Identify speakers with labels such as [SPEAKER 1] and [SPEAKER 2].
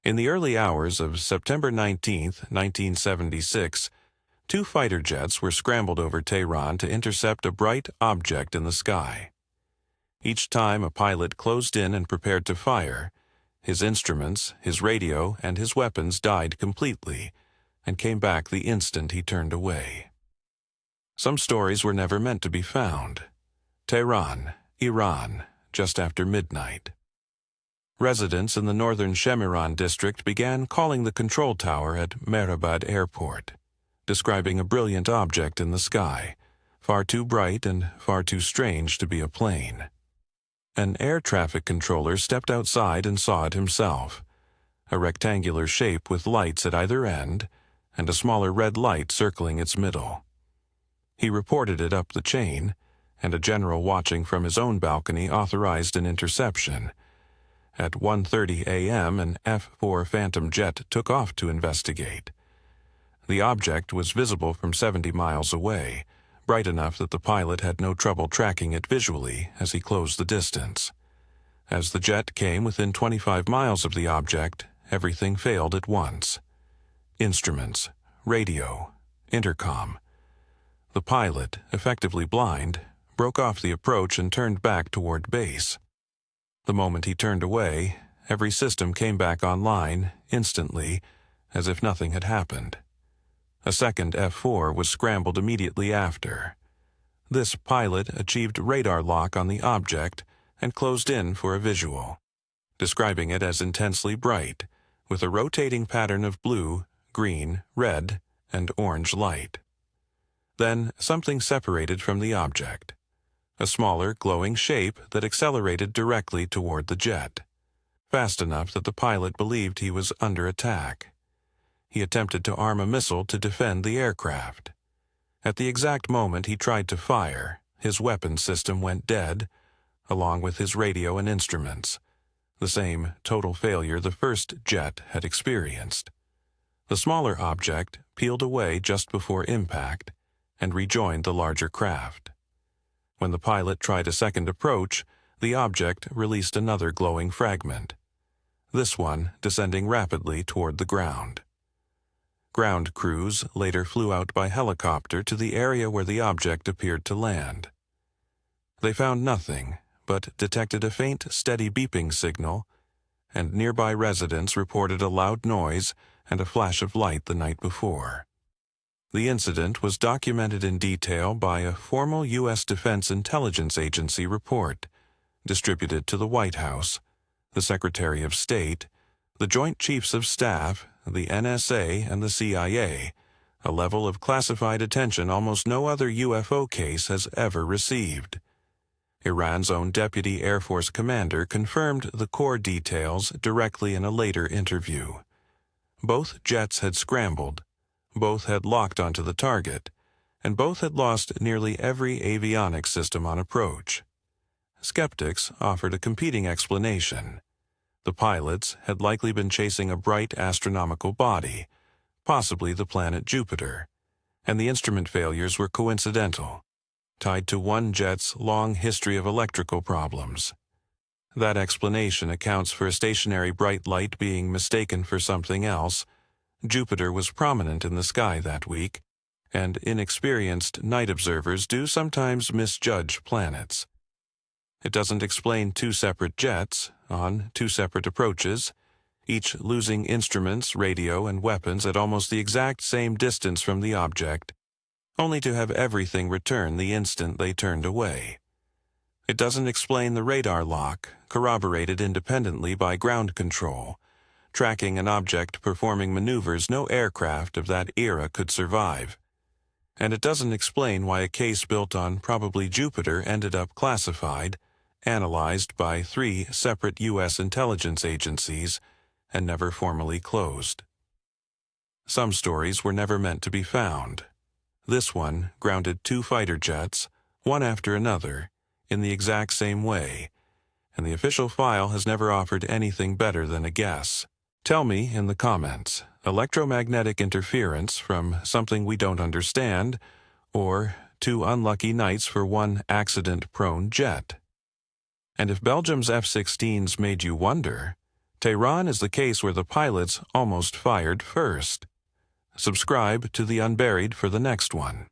[SPEAKER 1] In the early hours of September 19, 1976, two fighter jets were scrambled over Tehran to intercept a bright object in the sky. Each time a pilot closed in and prepared to fire, his instruments, his radio, and his weapons died completely and came back the instant he turned away. Some stories were never meant to be found. Tehran, Iran, just after midnight. Residents in the northern Shemiran district began calling the control tower at Mehrabad Airport, describing a brilliant object in the sky, far too bright and far too strange to be a plane. An air traffic controller stepped outside and saw it himself, a rectangular shape with lights at either end and a smaller red light circling its middle. He reported it up the chain, and a general watching from his own balcony authorized an interception. At 1:30 a.m., an F-4 Phantom jet took off to investigate. The object was visible from 70 miles away, bright enough that the pilot had no trouble tracking it visually as he closed the distance. As the jet came within 25 miles of the object, everything failed at once. Instruments, radio, intercom. The pilot, effectively blind, broke off the approach and turned back toward base. The moment he turned away, every system came back online, instantly, as if nothing had happened. A second F-4 was scrambled immediately after. This pilot achieved radar lock on the object and closed in for a visual, describing it as intensely bright, with a rotating pattern of blue, green, red, and orange light. Then something separated from the object, a smaller, glowing shape that accelerated directly toward the jet, fast enough that the pilot believed he was under attack. He attempted to arm a missile to defend the aircraft. At the exact moment he tried to fire, his weapon system went dead, along with his radio and instruments, the same total failure the first jet had experienced. The smaller object peeled away just before impact and rejoined the larger craft. When the pilot tried a second approach, the object released another glowing fragment, this one descending rapidly toward the ground. Ground crews later flew out by helicopter to the area where the object appeared to land. They found nothing, but detected a faint, steady beeping signal, and nearby residents reported a loud noise and a flash of light the night before. The incident was documented in detail by a formal U.S. Defense Intelligence Agency report, distributed to the White House, the Secretary of State, the Joint Chiefs of Staff, the NSA, and the CIA, a level of classified attention almost no other UFO case has ever received. Iran's own Deputy Air Force Commander confirmed the core details directly in a later interview. Both jets had scrambled, both had locked onto the target, and both had lost nearly every avionics system on approach. Skeptics offered a competing explanation. The pilots had likely been chasing a bright astronomical body, possibly the planet Jupiter, and the instrument failures were coincidental, tied to one jet's long history of electrical problems. That explanation accounts for a stationary bright light being mistaken for something else. Jupiter was prominent in the sky that week, and inexperienced night observers do sometimes misjudge planets. It doesn't explain two separate jets on two separate approaches, each losing instruments, radio, and weapons at almost the exact same distance from the object, only to have everything return the instant they turned away. It doesn't explain the radar lock, corroborated independently by ground control, tracking an object performing maneuvers no aircraft of that era could survive. And it doesn't explain why a case built on probably Jupiter ended up classified, analyzed by 3 separate U.S. intelligence agencies, and never formally closed. Some stories were never meant to be found. This one grounded 2 fighter jets, one after another, in the exact same way, and the official file has never offered anything better than a guess. Tell me in the comments, electromagnetic interference from something we don't understand, or 2 unlucky nights for one accident-prone jet. And if Belgium's F-16s made you wonder, Tehran is the case where the pilots almost fired first. Subscribe to the Unburied for the next one.